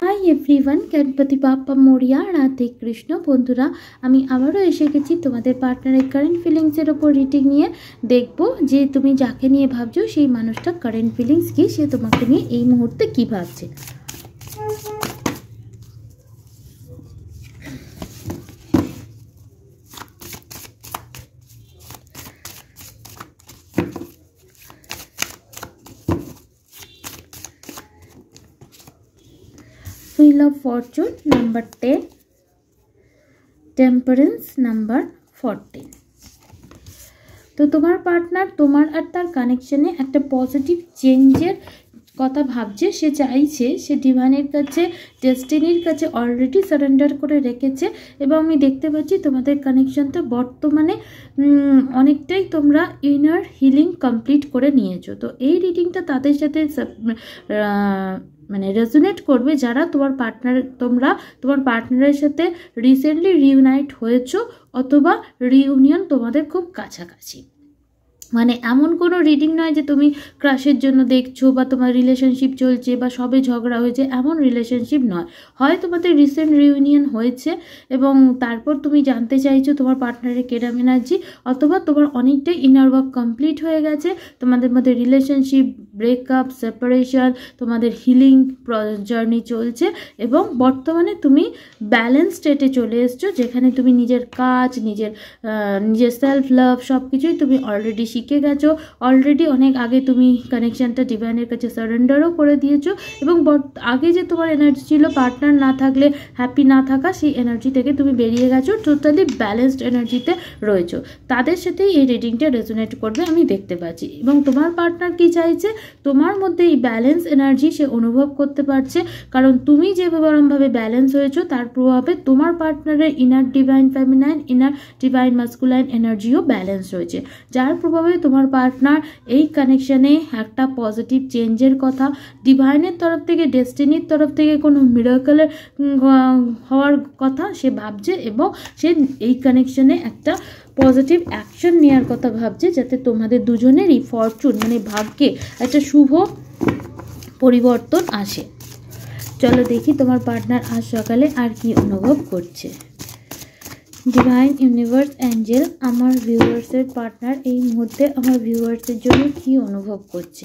High everyone, Ganpati Bappa Morya, Radhe Krishna. বন্ধুরা, আমি আবারও এসে গেছি তোমাদের পার্টনারের কারেন্ট ফিলিংসের ওপর রিডিং নিয়ে। দেখব যে তুমি যাকে নিয়ে ভাবছো সেই মানুষটা কারেন্ট ফিলিংস কি, সে তোমাকে নিয়ে এই মুহূর্তে কি ভাবছে। Wheel of Fortune number 10, Temperance number 14। তো তোমার পার্টনার তোমার আর তার কানেকশনে একটা পজিটিভ চেঞ্জের কথা ভাবছে। সে চাইছে, সে ডিভাইনের কাছে, ডেস্টিনির কাছে অলরেডি সারেন্ডার করে রেখেছে। এবং আমি দেখতে পাচ্ছি তোমাদের কানেকশনটা বর্তমানে অনেকটাই তোমরা ইনার হিলিং কমপ্লিট করে নিয়েছো। তো এই রিডিংটা তাদের সাথে মানে রেজোনেট করবে যারা তোমার পার্টনারের সাথে রিসেন্টলি রিউনাইট হয়েছো অথবা রিউনিয়ন তোমাদের খুব কাছাকাছি। মানে এমন কোনো রিডিং নয় যে তুমি ক্রাশের জন্য দেখছো বা তোমার রিলেশনশিপ চলছে বা সবে ঝগড়া হয়েছে, এমন রিলেশনশিপ নয়। হয় তোমাদের রিসেন্ট রিউনিয়ন হয়েছে এবং তারপর তুমি জানতে চাইছো তোমার পার্টনারের কেরাম এনার্জি, অথবা তোমার অনেকটাই ইনার ওয়ার্ক কমপ্লিট হয়ে গেছে, তোমাদের মধ্যে রিলেশনশিপ, ব্রেকআপ, সেপারেশন, তোমাদের হিলিং জার্নি চলছে এবং বর্তমানে তুমি ব্যালেন্স স্টেটে চলে এসছো, যেখানে তুমি নিজের কাজ, নিজের সেলফ লাভ সব কিছুই তুমি অলরেডি শিখে গেছো। অলরেডি অনেক আগে তুমি কানেকশনটা ডিভাইনের কাছে সারেন্ডারও করে দিয়েছো এবং আগে যে তোমার এনার্জি ছিল পার্টনার না থাকলে হ্যাপি না থাকা, সেই এনার্জি থেকে তুমি বেরিয়ে গেছো, টোটালি ব্যালেন্সড এনার্জিতে রয়েছো। তাদের সাথেই এই রিডিংটা রেজোনেট করবে আমি দেখতে পাচ্ছি। এবং তোমার পার্টনার কি চাইছে, তোমার মধ্যে এই ব্যালেন্স এনার্জি সে অনুভব করতে পারছে, কারণ তুমি যেভাবে ব্যালেন্স হয়েছো তার প্রভাবে তোমার পার্টনারের inner divine feminine, inner divine masculine এনার্জিও ব্যালেন্স রয়েছে, যার প্রভাবে তোমার পার্টনার এই কানেকশানে একটা পজিটিভ চেঞ্জের কথা, ডিভাইনের তরফ থেকে, ডেস্টিনির তরফ থেকে কোনো মিরাকলের হওয়ার কথা সে ভাবছে এবং সে এই কানেকশানে একটা পজিটিভ অ্যাকশন নেওয়ার কথা ভাবছে, যাতে তোমাদের দুজনেরই ফরচুন মানে ভাগ্যে একটা শুভ পরিবর্তন আসে। চলো দেখি তোমার পার্টনার আজ সকালে আর কি অনুভব করছে। ডিভাইন, ইউনিভার্স, অ্যাঞ্জেল, আমার ভিউয়ার্সের পার্টনার এই মুহূর্তে আমার ভিউয়ার্সের জন্য কি অনুভব করছে।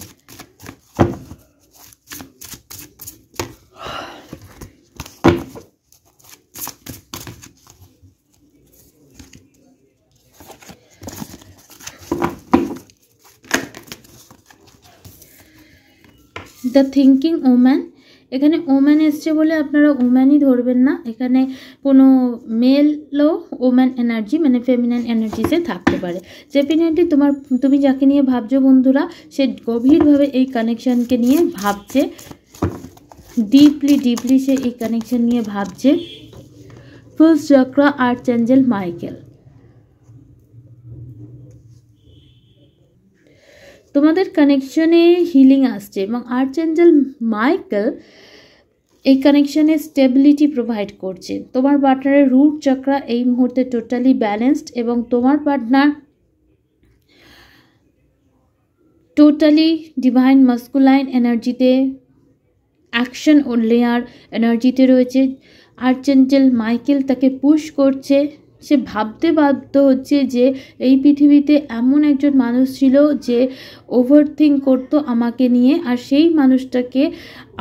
দ্য থিঙ্কিং ওম্যান, এখানে ওম্যান এসছে বলে আপনারা ওম্যানই ধরবেন না, এখানে কোনো মেলও ওম্যান এনার্জি মানে ফেমিনাইন এনার্জিতে থাকতে পারে। ডেফিনেটলি তুমি যাকে নিয়ে ভাবছো বন্ধুরা, সে গভীরভাবে এই কানেকশানকে নিয়ে ভাবছে, ডিপলি সে এই কানেকশান নিয়ে ভাবছে। ফার্স্ট চক্র, আর্চএঞ্জেল মাইকেল। তোমাদের কানেকশনে হিলিং আসছে এবং আর্চএঞ্জেল মাইকেল এই কানেকশনে স্টেবিলিটি প্রোভাইড করছে। তোমার পার্টনারের রুট চক্র এই মুহূর্তে টোটালি ব্যালেন্সড এবং তোমার পার্টনার টোটালি ডিভাইন মাস্কুলাইন এনার্জিতে, অ্যাকশন ও লেয়ার এনার্জিতে রয়েছে। আর্চএঞ্জেল মাইকেল তাকে পুশ করছে, সে ভাবতে বাধ্য হচ্ছে যে এই পৃথিবীতে এমন একজন মানুষ ছিল যে ওভারথিঙ্ক করতো আমাকে নিয়ে, আর সেই মানুষটাকে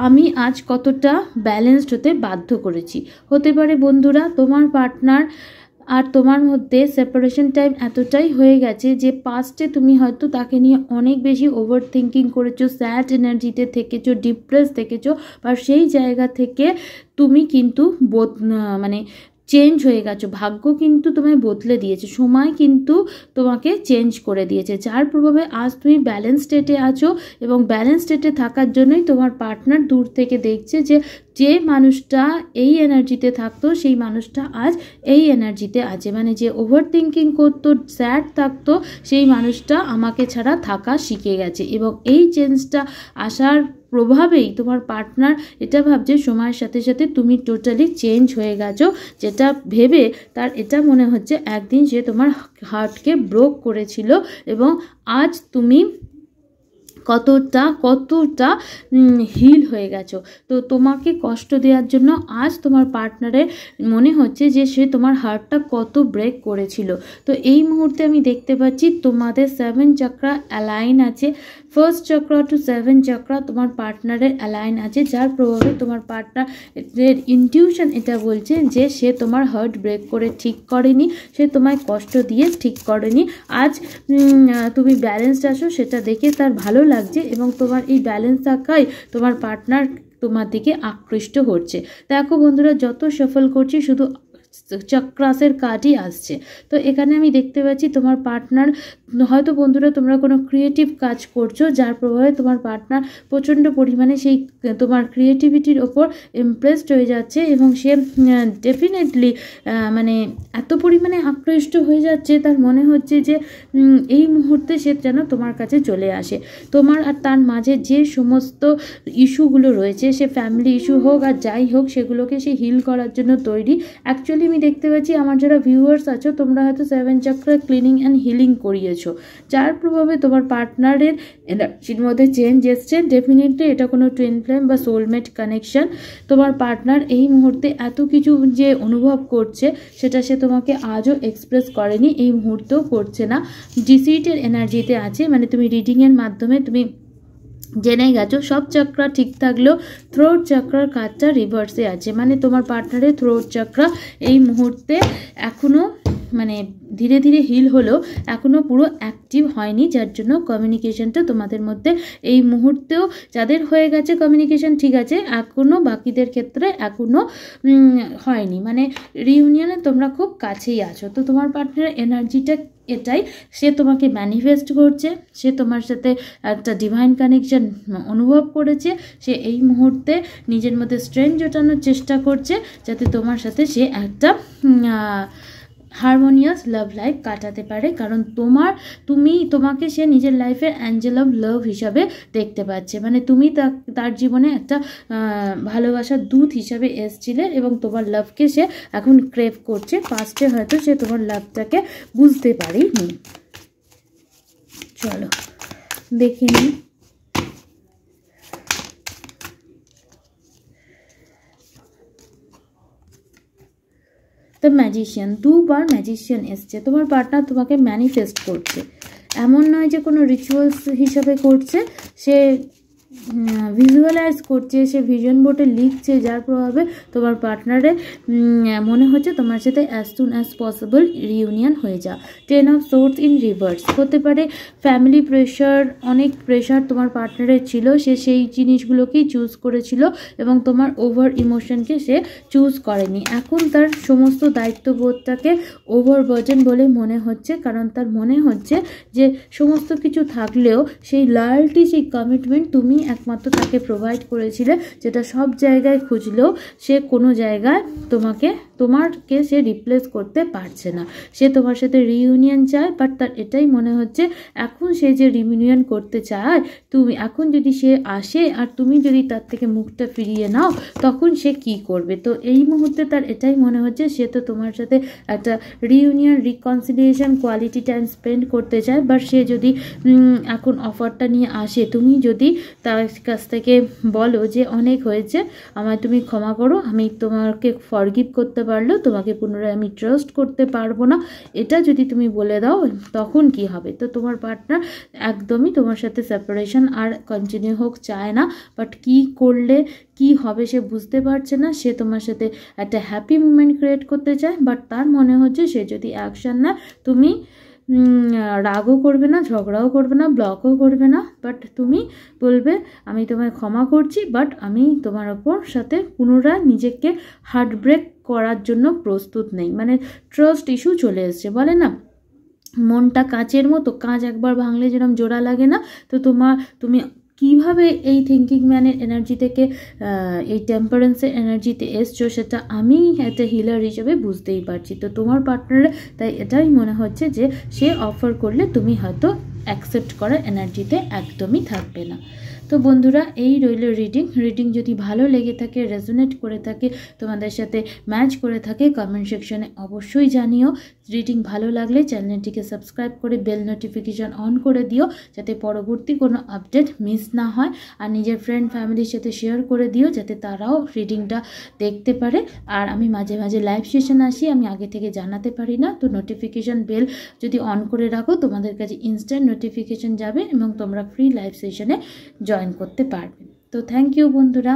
আমি আজ কতটা ব্যালেন্সড হতে বাধ্য করেছি। হতে পারে বন্ধুরা তোমার পার্টনার আর তোমার মধ্যে সেপারেশন টাইম এতটাই হয়ে গেছে যে পাস্টে তুমি হয়তো তাকে নিয়ে অনেক বেশি ওভার থিঙ্কিং করেছো, স্যাড এনার্জিতে থেকেছো, ডিপ্রেস থেকেছো, আর সেই জায়গা থেকে তুমি কিন্তু মানে চেঞ্জ হয়ে গেছো। ভাগ্য কিন্তু তোমায় বদলে দিয়েছে, সময় কিন্তু তোমাকে চেঞ্জ করে দিয়েছে, যার প্রভাবে আজ তুমি ব্যালেন্স স্টেটে আছো এবং ব্যালেন্স স্টেটে থাকার জন্যই তোমার পার্টনার দূর থেকে দেখছে যে মানুষটা এই এনার্জিতে থাকতো সেই মানুষটা আজ এই এনার্জিতে আছে, মানে যে ওভার থিঙ্কিং করতো, স্যাড থাকতো, সেই মানুষটা আমাকে ছাড়া থাকা শিখে গেছে। এবং এই চেঞ্জটা আসার প্রভাবেই তোমার পার্টনার এটা ভাবছে সময়ের সাথে সাথে তুমি টোটালি চেঞ্জ হয়ে গেছো, যেটা ভেবে তার এটা মনে হচ্ছে একদিন সে তোমার হার্টকে ব্রোক করেছিল এবং আজ তুমি কতটা হিল হয়ে গেছো। তো তোমাকে কষ্ট দেওয়ার জন্য আজ তোমার পার্টনারের মনে হচ্ছে যে সে তোমার হার্টটা কত ব্রেক করেছিল। তো এই মুহূর্তে আমি দেখতে পাচ্ছি তোমাদের 7 চক্রা অ্যালাইন আছে। ফার্স্ট চক্রা টু 7 চক্রা তোমার পার্টনারের অ্যালাইন আছে, যার প্রভাবে তোমার পার্টনারের ইনটিউশন এটা বলছে যে সে তোমার হার্ট ব্রেক করে ঠিক করেনি, সে তোমায় কষ্ট দিয়ে ঠিক করেনি। আজ তুমি ব্যালেন্সড আছো, সেটা দেখে তার ভালো লাগছে এবং তোমার এই ব্যালেন্স থাকায় তোমার পার্টনার তোমার দিকে আকৃষ্ট হচ্ছে। দেখো বন্ধুরা, যত সফল করছি শুধু চক্রাসের কাজই আসছে। তো এখানে আমি দেখতে পাচ্ছি তোমার পার্টনার, হয়তো বন্ধুরা তোমরা কোনো ক্রিয়েটিভ কাজ করছো, যার প্রভাবে তোমার পার্টনার প্রচণ্ড পরিমাণে সেই তোমার ক্রিয়েটিভিটির ওপর ইমপ্রেসড হয়ে যাচ্ছে এবং সে ডেফিনেটলি মানে এত পরিমাণে আকৃষ্ট হয়ে যাচ্ছে, তার মনে হচ্ছে যে এই মুহূর্তে সে যেন তোমার কাছে চলে আসে। তোমার আর তার মাঝে যে সমস্ত ইস্যুগুলো রয়েছে, সে ফ্যামিলি ইস্যু হোক আর যাই হোক, সেগুলোকে সে হিল করার জন্য তৈরি। অ্যাকচুয়ালি আমি দেখতে পাচ্ছি আমার যারা ভিউয়ার্স আছো, তোমরা হয়তো 7 চক্র ক্লিনিং অ্যান্ড হিলিং করিয়েছো, যার প্রভাবে তোমার পার্টনারের এনার্জির মধ্যে চেঞ্জ এসছে। ডেফিনেটলি এটা কোনো টুইন ফ্লেম বা সোলমেট কানেকশন। তোমার পার্টনার এই মুহূর্তে এত কিছু যে অনুভব করছে, সেটা সে তোমাকে আজও এক্সপ্রেস করেনি, এই মুহূর্তেও করছে না। ডিসিটের এনার্জিতে আছে, মানে তুমি রিডিংয়ের মাধ্যমে তুমি জেনে গেছো সব চক্রা ঠিক থাকলেও থ্রোট চক্রার কাজটা রিভার্সে আছে। মানে তোমার পার্টনারের থ্রোট চক্রা এই মুহূর্তে এখনও মানে ধীরে ধীরে হিল হলেও এখনও পুরো অ্যাক্টিভ হয়নি, যার জন্য কমিউনিকেশনটা তোমাদের মধ্যে এই মুহূর্তেও যাদের হয়ে গেছে কমিউনিকেশন ঠিক আছে, এখনও বাকিদের ক্ষেত্রে এখনও হয়নি। মানে রিউনিয়নে তোমরা খুব কাছেই আছো। তো তোমার পার্টনারের এনার্জিটা এটাই, সে তোমাকে ম্যানিফেস্ট করছে, সে তোমার সাথে একটা ডিভাইন কানেকশন অনুভব করেছে, সে এই মুহূর্তে নিজের মধ্যে স্ট্রেংথ জোটানোর চেষ্টা করছে যাতে তোমার সাথে সে একটা হারমোনিয়াস লাভ লাইফ কাটাতে পারে। কারণ তোমাকে সে নিজের লাইফের অ্যাঞ্জেল অফ লাভ হিসাবে দেখতে পাচ্ছে। মানে তুমি তার জীবনে একটা ভালোবাসার দূত হিসাবে এসেছিলে এবং তোমার লাভকে সে এখন ক্রেভ করছে। ফার্স্টে হয়তো সে তোমার লাভটাকে বুঝতে পারেনি। চলো দেখে নিই। দ্য ম্যাজিশিয়ান, দুবার ম্যাজিশিয়ান এসছে। তোমার পার্টনার তোমাকে ম্যানিফেস্ট করছে, এমন নয় যে কোনো রিচুয়ালস হিসাবে করছে, সে ভিজুয়ালাইজ করছে, সে ভিশন বোর্ডে লিখছে, যার প্রভাবে তোমার পার্টনারে মনে হচ্ছে তোমার সাথে as soon as possible reunion হয়ে যা। 10 অফ সোর্স ইন রিভার্স হতে পারে ফ্যামিলি প্রেশার, অনেক প্রেশার তোমার পার্টনারের ছিল, সে সেই জিনিসগুলোকেই চুজ করেছিল এবং তোমার ওভার ইমোশনকে সে চুজ করেনি। এখন তার সমস্ত দায়িত্ববোধটাকে ওভারবার্ডেন বলে মনে হচ্ছে, কারণ তার মনে হচ্ছে যে সমস্ত কিছু থাকলেও সেই লয়ালটি, সেই কমিটমেন্ট তুমি একমাত্র তাকে প্রোভাইড করেছিলে, যেটা সব জায়গায় খুঁজলেও সে কোনো জায়গায় তোমাকে সে রিপ্লেস করতে পারছে না। সে তোমার সাথে রিইউনিয়ন চায়, বাট তার এটাই মনে হচ্ছে এখন সে যে রিইউনিয়ন করতে চায়, তুমি এখন যদি সে আসে আর তুমি যদি তার থেকে মুখটা ফিরিয়ে নাও, তখন সে কি করবে। তো এই মুহূর্তে তার এটাই মনে হচ্ছে সে তো তোমার সাথে একটা reunion, reconciliation, quality time spend করতে চায়। বাট সে যদি এখন অফারটা নিয়ে আসে, তুমি যদি তার কাছ থেকে বলো যে অনেক হয়েছে, আমায় তুমি ক্ষমা করো, আমি তোমাকে ফরগিভ করতে পারলেও তোমাকে পুনরায় আমি ট্রাস্ট করতে পারবো না, এটা যদি তুমি বলে দাও, তখন কি হবে। তো তোমার পার্টনার একদমই তোমার সাথে সেপারেশন আর কন্টিনিউ হোক চায় না, বাট কি করলে কি হবে সে বুঝতে পারছে না। সে তোমার সাথে একটা হ্যাপি মুমেন্ট ক্রিয়েট করতে চায়, বাট তার মনে হচ্ছে সে যদি অ্যাকশন না, তুমি রাগও করবে না, ঝগড়াও করবে না, ব্লকও করবে না, বাট তুমি বলবে আমি তোমায় ক্ষমা করছি, বাট আমি তোমার ওপর সাথে পুনরায় নিজেকে হার্ট ব্রেক করার জন্য প্রস্তুত নেই। মানে ট্রাস্ট ইস্যু চলে এসছে, বলে না মনটা কাঁচের মতো, কাঁচ একবার ভাঙলে যেরকম জোড়া লাগে না। তো তুমি কিভাবে এই থিঙ্কিং ম্যানের এনার্জি থেকে এই টেম্পারেন্সের এনার্জিতে এসছো, সেটা আমি একটা হিলার হিসেবে বুঝতেই পারছি। তো তোমার পার্টনারে তাই এটাই মনে হচ্ছে যে সে অফার করলে তুমি হয়তো অ্যাকসেপ্ট করার এনার্জিতে একদমই থাকবে না। তো বন্ধুরা, এই রইল রিডিং যদি ভালো লেগে থাকে, রেজোনেট করে থাকে, তোমাদের সাথে ম্যাচ করে থাকে, কমেন্ট সেকশনে অবশ্যই জানিও। রিডিং ভালো লাগলে চ্যানেলটিকে সাবস্ক্রাইব করে বেল নোটিফিকেশন অন করে দিও, যাতে পরবর্তী কোনো আপডেট মিস না হয়। আর নিজের ফ্রেন্ড ফ্যামিলির সাথে শেয়ার করে দিও, যাতে তারাও রিডিংটা দেখতে পারে। আর আমি মাঝে মাঝে লাইভ সেশন আসি, আমি আগে থেকে জানাতে পারি না, তো নোটিফিকেশন বেল যদি অন করে রাখো তোমাদের কাছে ইনস্ট্যান্ট নোটিফিকেশন যাবে এবং তোমরা ফ্রি লাইভ সেশনে জয়েন করতে পারবে। তো থ্যাংক ইউ বন্ধুরা।